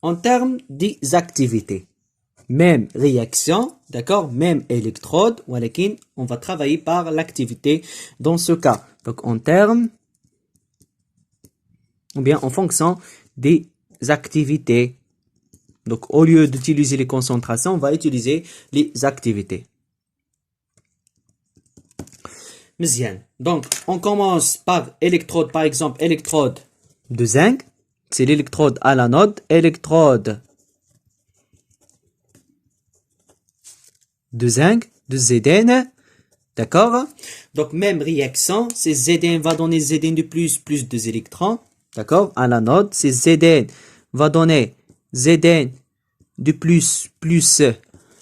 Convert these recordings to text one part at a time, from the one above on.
en termes des activités. Même réaction, d'accord, même électrode, on va travailler par l'activité dans ce cas. Donc en termes, ou bien en fonction des activités. Donc au lieu d'utiliser les concentrations, on va utiliser les activités. Mzian. Donc on commence par électrode, par exemple électrode de zinc, c'est l'électrode à l'anode, électrode de zinc, de Zn, d'accord? Donc même réaction, c'est Zn va donner Zn de plus, plus 2 électrons, d'accord? À l'anode, c'est Zn va donner Zn de plus, plus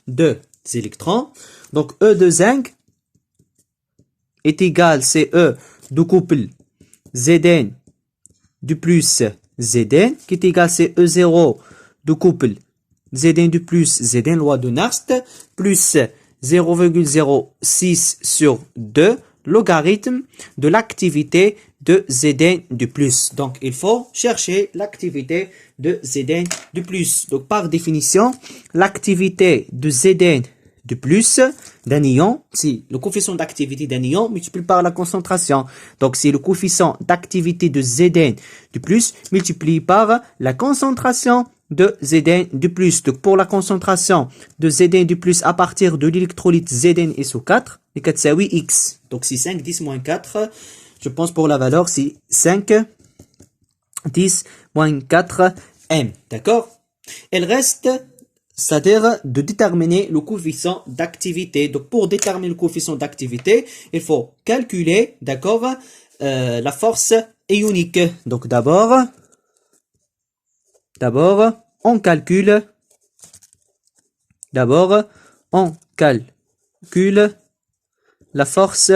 2 électrons. Donc E de zinc est égal, c'est E de couple Zn de plus Zn, qui est égal, c'est E0 de couple Zn de plus Zn, loi de Nernst, plus 0,06 sur 2, logarithme de l'activité de Zn de plus. Donc, il faut chercher l'activité de Zn de plus. Donc, par définition, l'activité de Zn de plus d'un ion, c'est le coefficient d'activité d'un ion multiplié par la concentration. Donc, c'est le coefficient d'activité de Zn de plus multiplié par la concentration de Zn de plus. Donc, pour la concentration de Zn de plus à partir de l'électrolyte ZnSO4, les 4 c'est oui X. Donc, c'est 5, 10, moins 4. Je pense pour la valeur, c'est 5, 10, moins 4, M. D'accord? Elle reste, c'est-à-dire de déterminer le coefficient d'activité. Donc, pour déterminer le coefficient d'activité, il faut calculer, d'accord, la force ionique. Donc, d'abord, on calcule la force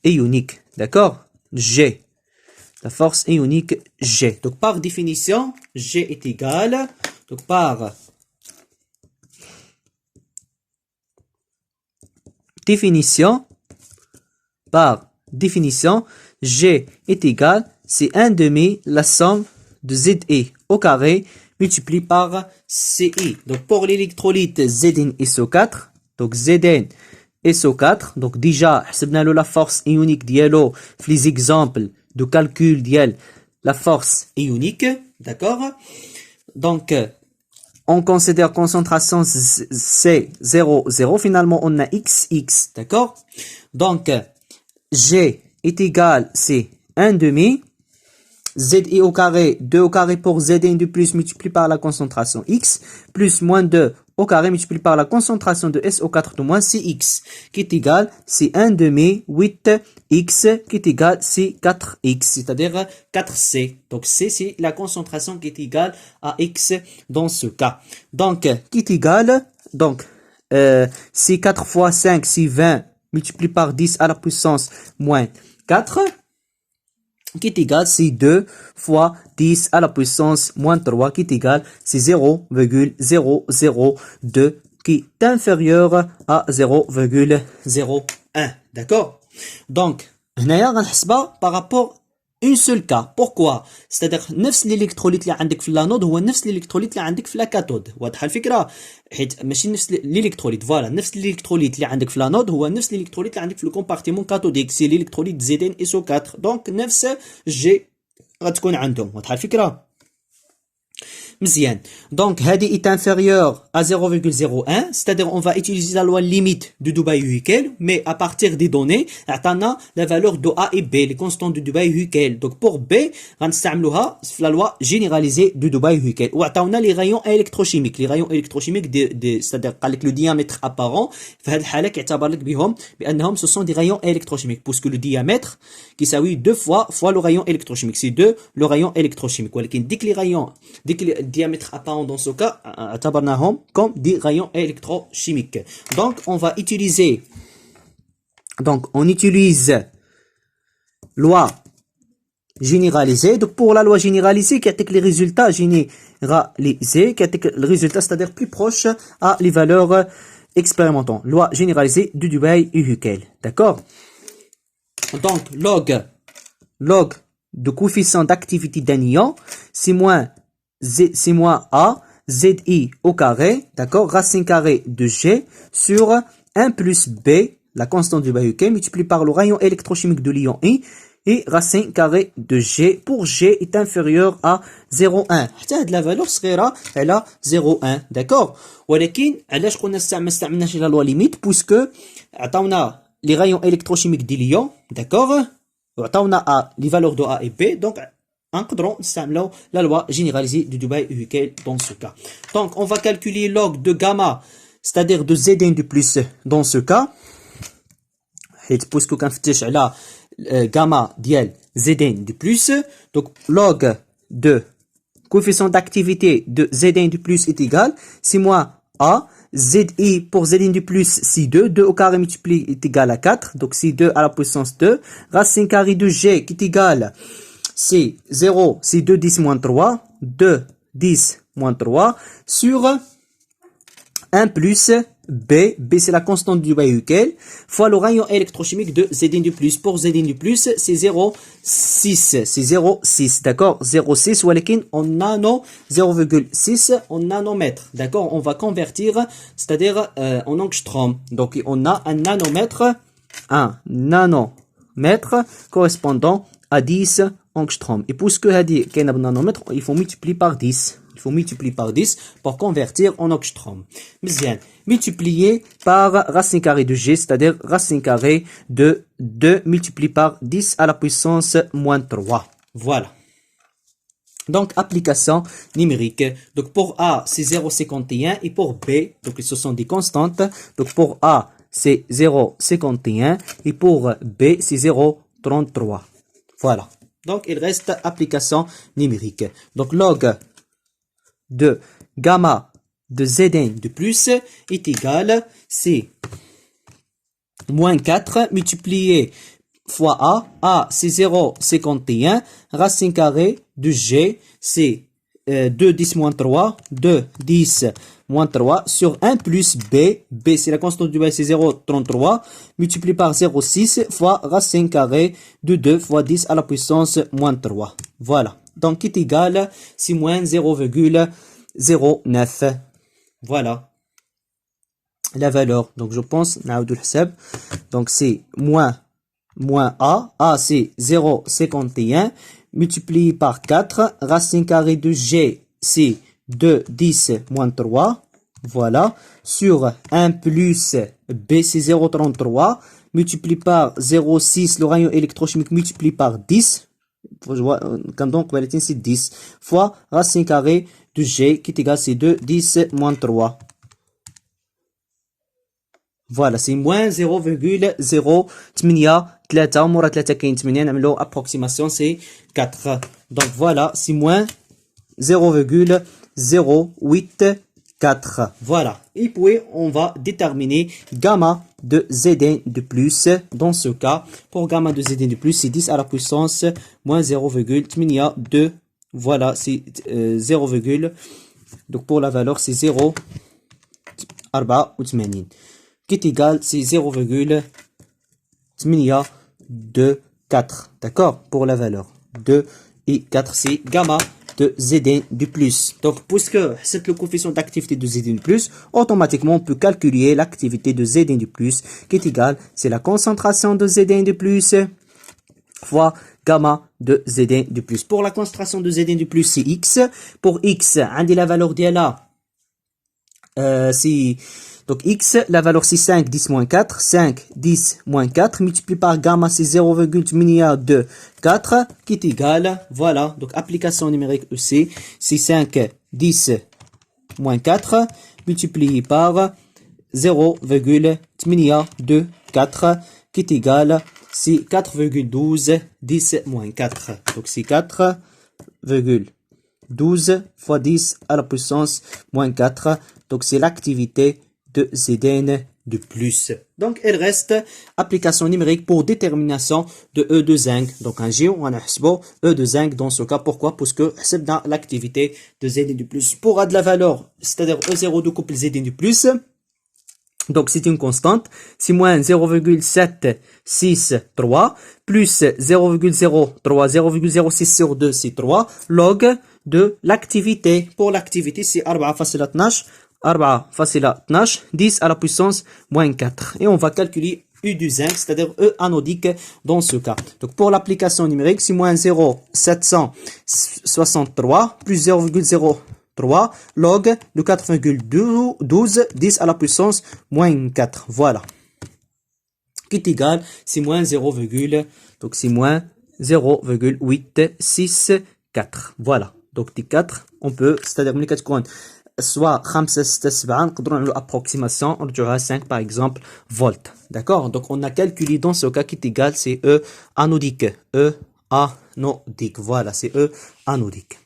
ionique, d'accord? G. La force ionique G. Donc, par définition, G est égal, donc par définition, G est égal, c'est 1 demi la somme de Ze au carré multiplié par Ci. Donc, pour l'électrolyte ZnSO4, donc ZnSO4, donc déjà, حسبنا له la force ionique ديالو في les exemples de calcul ديال la force ionique, d'accord? Donc, on considère concentration C0, 0. Finalement, on a XX, d'accord? Donc, G est égal, c'est 1 demi. Zi au carré, 2 au carré pour Zn de plus multiplié par la concentration X, plus moins 2 au carré multiplié par la concentration de SO4 de moins Cx, qui est égal, c'est 1 demi, 8x, qui est égal, c'est 4x, c'est-à-dire 4C. Donc C, c'est la concentration qui est égale à X dans ce cas. Donc, qui est égal, donc, c'est 4 fois 5, c'est 20, multiplié par 10 à la puissance moins 4, qui est égal, c'est 2 fois 10 à la puissance moins 3, qui est égal, c'est 0,002, qui est inférieur à 0,01. D'accord? Donc, par rapport à un seul cas. Pourquoi? C'est-à-dire, نفس l'électrolyte اللي عندك في الانود هو نفس l'électrolyte اللي عندك في الكاثود. واضحة الفكرة؟ حيت ماشي نفس l'électrolyte. فوالا نفس l'électrolyte اللي عندك في الانود هو نفس l'électrolyte اللي عندك في الكومبارتيمون كاثوديك. سي l'électrolyte ZnSO4. دونك نفس G غتكون عندهم. واضحة الفكرة؟ مزيان. Donc, هذه est inférieur à 0,01, c'est-à-dire on va utiliser la loi limite de Debye-Hückel, mais à partir des données, عطانا la valeur de A et B, les constantes de Debye-Hückel. Donc, pour B, غنستعملوها في la loi généralisée de Debye-Hückel. وعطاونا les rayons électrochimiques. Les rayons électrochimiques, c'est-à-dire قال لك le diamètre apparent, في هذه الحالة كيعتبر لك بهم بأنهم ce sont des rayons électrochimiques, puisque le diamètre كيساوي 2 fois le rayon électrochimique. C'est 2 le rayon électrochimique. ولكن dès que le diamètre apparent dans ce cas, comme des rayons électrochimiques. Donc, on utilise loi généralisée. Donc, pour la loi généralisée, qui a les résultats généralisés, qui a le résultat, c'est-à-dire plus proche à les valeurs expérimentales. Loi généralisée de Debye et Hückel. D'accord? Donc, log de coefficient d'activité d'un ion, c'est moins A, ZI au carré, d'accord, racine carrée de G sur 1 plus B, la constante du Bayuke, multiplié par le rayon électrochimique de l'ion I, et racine carrée de G pour G est inférieur à 0,1. La valeur صغيرة elle a 0,1, d'accord. ولكن علاش قلنا ما استعملناش la loi limite puisque عطاونا les rayons électrochimiques de l'ion, d'accord, وعطاونا les valeurs de A et B, donc نقدروا نستعملوا la loi généralisée de Debye-Hückel dans ce cas. Donc on va calculer log de gamma, c'est-à-dire de Zn de plus dans ce cas. puisque كنفتش على gamma ديال Zn de plus, donc log de coefficient d'activité de Zn de plus est égal, c'est moins A, Zi pour Zn de plus, c'est 2, 2 au carré multiplié est égal à 4, donc c'est 2 à la puissance 2, racine carrée de G qui est égal, c'est 0, c'est 2, 10 moins 3, 2, 10 moins 3, sur 1 plus B, B c'est la constante du Bayukel, fois le rayon électrochimique de Zn de plus. Pour Zn de plus, c'est 0,6, c'est 0,6, d'accord, 0,6, ولكن en nano, 0,6 en nanomètre, d'accord, on va convertir, c'est-à-dire en angstrom, donc on a un nanomètre correspondant à 10 angstrom, et puisque هذه كاينه بالنانومètre, il faut multiplier par 10. Il faut multiplier par 10 pour convertir en angstrom. مزيان. Multiplier par racine carrée de G, c'est-à-dire racine carrée de 2 multiplié par 10 à la puissance moins 3. Voilà. Donc, application numérique. Donc, pour A, c'est 0,51 et pour B, donc ce sont des constantes. Donc, pour A, c'est 0,51 et pour B, c'est 0,33. Voilà. Donc, il reste application numérique. Donc, log de gamma de Zn de plus est égal, c'est moins 4 multiplié fois A c'est 0,51, racine carrée de G, c'est 2, 10 moins 3, 2, 10 moins 3, sur 1 plus B, B c'est la constante du B, c'est 0,33, multiplié par 0,6 fois racine carrée de 2 fois 10 à la puissance moins 3. Voilà. Donc, qui est égal, c'est moins 0,09. Voilà. La valeur. Donc, je pense, donc, c'est moins A. A, c'est 0,51. Multiplié par 4. Racine carrée de G, c'est 2, 10 moins 3. Voilà. Sur 1 plus B, c'est 0,33. Multiplié par 0,6. Le rayon électrochimique multiplié par 10. Donc, c'est 10 fois racine carrée de G qui est égal, c'est 2, 10 moins 3. Voilà, c'est moins 0,083 مورا 3 كاين 8 نعملو approximation c'est 4. Donc voilà, c'est moins 0,084. Voilà. Et puis on va déterminer gamma de Zn de plus. Dans ce cas, pour gamma de Zn de plus, c'est 10 à la puissance moins 0,82. Voilà, c'est 0, donc pour la valeur c'est 0,84 qui est égal, c'est 0,824, d'accord, pour la valeur 2 et 4, c'est gamma de Zn de plus. Donc puisque c'est le coefficient d'activité de Zn de plus, automatiquement on peut calculer l'activité de Zn de plus qui est égal, c'est la concentration de Zn de plus fois gamma de Zn de plus. Pour la concentration de Zn de plus, c'est X. Pour X, on dit la valeur d'elle là. Donc X, la valeur c'est 5, 10 moins 4. 5, 10 moins 4. Multiplié par gamma, c'est 0,24 qui est égal. Voilà. Donc application numérique EC, c'est 5, 10 moins 4. Multiplié par 0,24 qui est égal, c'est 4,12, 10 moins 4. Donc c'est 4,12 fois 10 à la puissance moins 4. Donc c'est l'activité de Zn de plus. Donc il reste application numérique pour détermination de E de zinc. Donc un géo, on a E de zinc dans ce cas. Pourquoi? Parce que c'est dans l'activité de Zn de plus. Pour A de la valeur, c'est-à-dire E0 de couple Zn de plus, Donc, c'est une constante. C'est moins 0,763 plus 0,03, 0,06 sur 2, c'est 3, log de l'activité. Pour l'activité, c'est 4,12, 4,12, 10 à la puissance moins 4. Et on va calculer U du zinc, c'est-à-dire E anodique dans ce cas. Donc, pour l'application numérique, c'est moins 0,763 plus 0,03 log de 4,12, 10 à la puissance moins 4. Voilà. Qui est égal, c'est moins 0, donc c'est moins 0,864. Voilà. Donc, T4, on peut, c'est-à-dire, soit 5 6 7 نقدروا نعملوا approximation نرجعوها 5 par exemple volts. D'accord? Donc on a calculé dans ce cas qui est égal, c'est E anodique. E anodique. Voilà, c'est E anodique.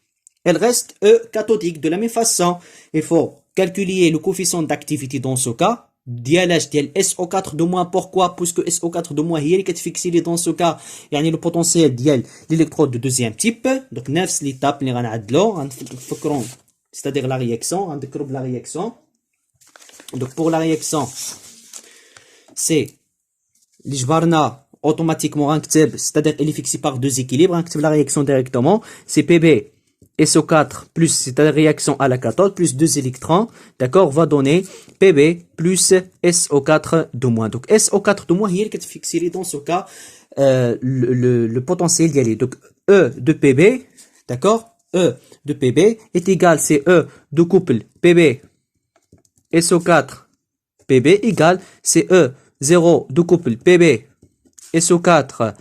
Elle reste E cathodique. De la même façon, il faut calculer le coefficient d'activité dans ce cas. ديال SO4 de moins. Pourquoi? Puisque SO4 de moins هي اللي كتفيكسي dans ce cas يعني le potentiel ديال l'électrode de deuxième type. Donc نفس l'étape اللي غنعدلو غنفكروا, c'est-à-dire la réaction, on découpe la réaction. Donc pour la réaction, c'est l'ijbarna automatiquement, c'est-à-dire elle est fixée par deux équilibres, on la réaction directement, c'est PB SO4 plus, c'est-à-dire réaction à la cathode, plus 2 électrons, d'accord, va donner PB plus SO4 de moins. Donc SO4 de moins, il est fixé dans ce cas le potentiel d'y aller. Donc E de PB, d'accord, E de PB est égal, c'est E de couple PB SO4 PB égale, c'est E 0 de couple PB SO4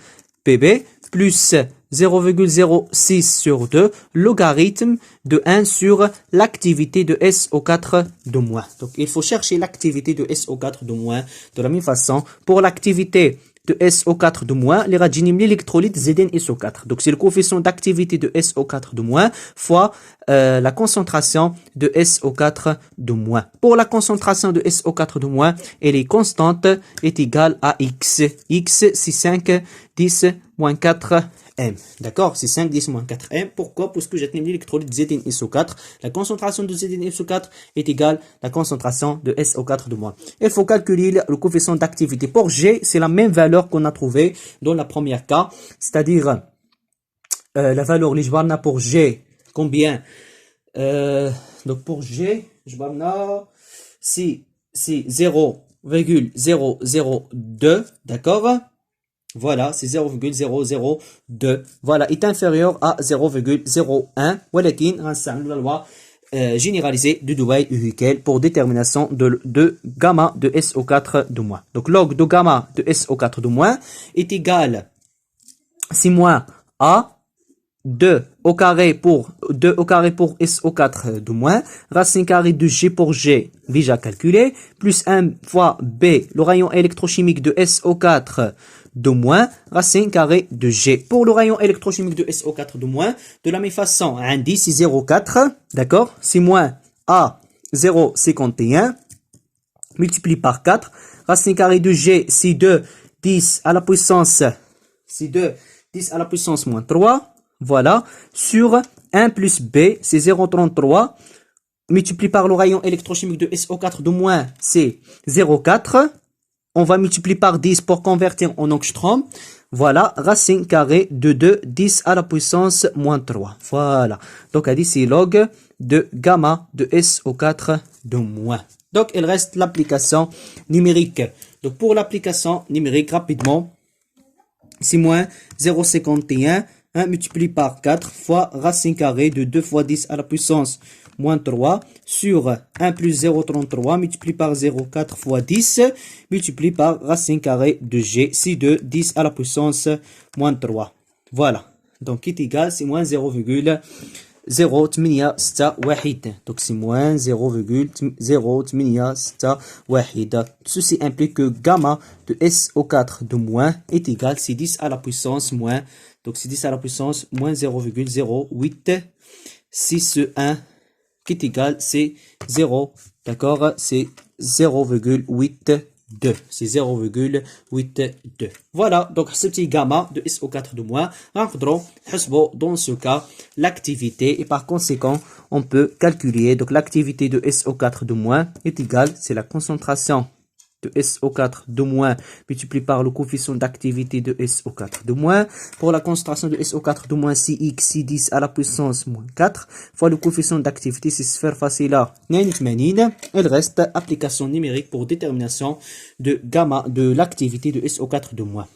PB plus 0,06 sur 2 logarithme de 1 sur l'activité de SO4 de moins. Donc il faut chercher l'activité de SO4 de moins de la même façon. Pour l'activité de SO4 de moins, les radinium l'électrolyte ZnSO4. Donc c'est le coefficient d'activité de SO4 de moins fois la concentration de SO4 de moins. Pour la concentration de SO4 de moins, elle est constante, est égale à X. X c'est 5, 10, moins 4 M. D'accord? C'est 5, 10, moins 4 M. Pourquoi? Parce que j'ai l'électrolyte ZnSO4. La concentration de ZnSO4 est égale à la concentration de SO4 de moins. Il faut calculer le coefficient d'activité. Pour G, c'est la même valeur qu'on a trouvée dans la première cas. C'est-à-dire, la valeur l'ijbarna pour G, combien? Donc pour G, c'est 0,002. D'accord? Voilà, c'est 0,002. Voilà, est inférieur à 0,01. ولكن غنستعملوا la loi généralisée de Debye-Uhlickel pour détermination de gamma de SO4 de moins. Donc log de gamma de SO4 de moins est égal, c'est moins A 2 au carré pour SO4 de moins, racine carrée de G pour G déjà calculé, plus 1 fois B, le rayon électrochimique de SO4 de moins, racine carrée de G. Pour le rayon électrochimique de SO4 de moins, de la même façon, indice c'est 0,4, d'accord? C'est moins A 0,51, multiplié par 4, racine carrée de G, c'est 2, 10 à la puissance, c'est 2, 10 à la puissance moins 3, voilà, sur 1 plus B, c'est 0,33, multiplié par le rayon électrochimique de SO4 de moins, c'est 0,4, on va multiplier par 10 pour convertir en angstrom. Voilà, racine carrée de 2, 10 à la puissance moins 3. Voilà. Donc, elle dit c'est log de gamma de SO4 de moins. Donc, il reste l'application numérique. Donc, pour l'application numérique, rapidement, c'est moins 0,51, 1 multiplié par 4 fois racine carrée de 2 fois 10 à la puissance moins 3 sur 1 plus 0,33 multiplié par 0,4 fois 10 multiplié par racine carrée de G, c'est 2, 10 à la puissance moins 3. Voilà. Donc, qui est égal, c'est moins 0,0861. Donc, c'est moins 0,0861. Ceci implique que gamma de SO4 de moins est égal, c'est 10 à la puissance moins. Donc, c'est 10 à la puissance moins 0,0861 qui est égal, c'est 0, d'accord, c'est 0,82, c'est 0,82. Voilà, donc ce petit gamma de SO4 de moins, dans ce cas, l'activité, et par conséquent, on peut calculer, donc l'activité de SO4 de moins est égale, c'est la concentration de SO4 de moins multiplié par le coefficient d'activité de SO4 de moins. Pour la concentration de SO4 de moins, c'est X, c'est 10 à la puissance moins 4 fois le coefficient d'activité, c'est sphère facile à 82. Il reste application numérique pour détermination de gamma de l'activité de SO4 de moins.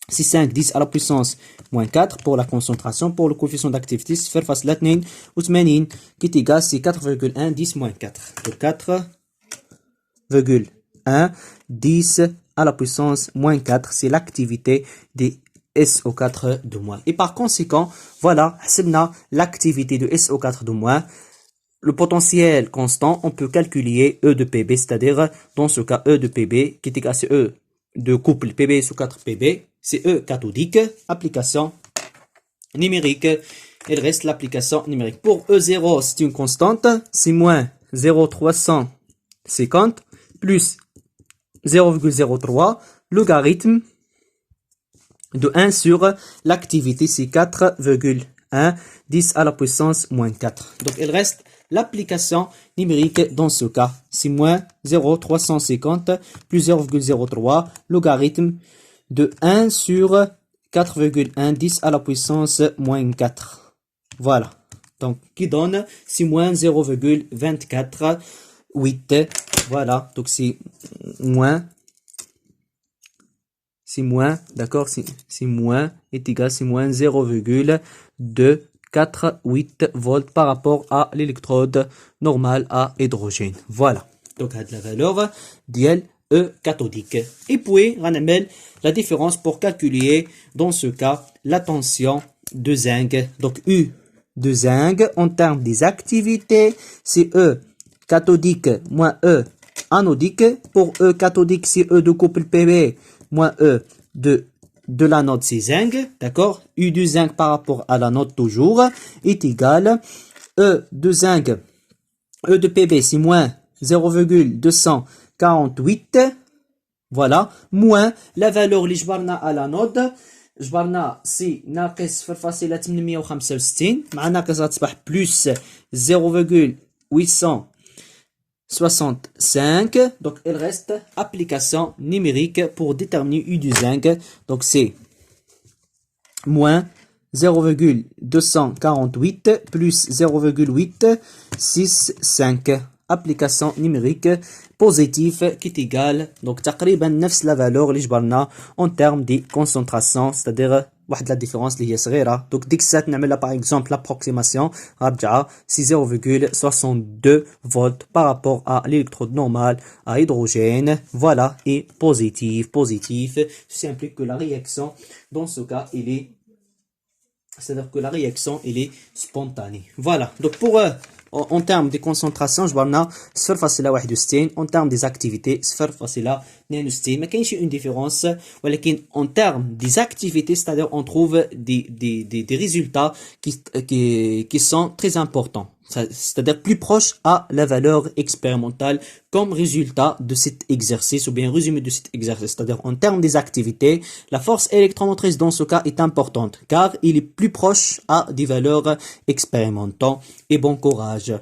C'est 5, 10 à la puissance moins 4 pour la concentration. Pour le coefficient d'activité, sphère facile à 82 qui est égal, c'est 4,1, 10 moins 4. Donc 4,1, 10 à la puissance moins 4, c'est l'activité des SO4 de moins. Et par conséquent, voilà, l'activité de SO4 de moins. Le potentiel constant, on peut calculer E de PB, c'est-à-dire, dans ce cas, E de PB, qui est égal à E de couple PB SO4 PB, c'est E cathodique, application numérique. Il reste l'application numérique. Pour E0, c'est une constante, c'est moins 0,350 plus 0,03, logarithme de 1 sur l'activité, c'est 4,1, 10 à la puissance moins 4. Donc, il reste l'application numérique dans ce cas. C'est moins 0,350 plus 0,03, logarithme de 1 sur 4,1, 10 à la puissance moins 4. Voilà. Donc, qui donne, c'est moins 0,248. Voilà. Donc, c'est moins, d'accord, c'est moins, est égal, c'est moins 0,248 volts par rapport à l'électrode normale à hydrogène. Voilà. Donc, la valeur d'IL E cathodique. Et puis, on amène la différence pour calculer, dans ce cas, la tension de zinc. Donc, U de zinc, en termes des activités, c'est E cathodique moins E anodique. Pour E cathodique, c'est E de couple PB moins E de l'anode, c'est zinc. D'accord? U du zinc par rapport à l'anode toujours est égal. E de zinc, E de PB, c'est moins 0,248. Voilà. Moins la valeur اللي جبرنا à l'anode. جبرنا سي ناقص 0,865 مع ناقص غتصبح بلس 0,865. Donc, il reste application numérique pour déterminer U du zinc. Donc, c'est moins 0,248 plus 0,865. Application numérique positive qui est égale. Donc, تقريبا نفس la valeur اللي جبرنا en termes de concentration, c'est-à-dire واحد la différence اللي هي صغيرة. Donc, ديك الساعة نعملها par exemple l'approximation رابعة c'est 0,62 volts par rapport à l'électrode normale à hydrogène. Voilà, et positif. Ceci implique que la réaction, dans ce cas, c'est-à-dire que la réaction, elle est spontanée. Voilà. Donc, pour en termes de concentration, je vois صفر فاصلة 61. En termes des activités, صفر فاصلة 62. ما كاينش une différence, ولكن en termes des activités, c'est-à-dire on trouve des résultats qui sont très importants. C'est-à-dire plus proche à la valeur expérimentale comme résultat de cet exercice ou bien résumé de cet exercice. C'est-à-dire en termes des activités, la force électromotrice dans ce cas est importante car il est plus proche à des valeurs expérimentales et bon courage.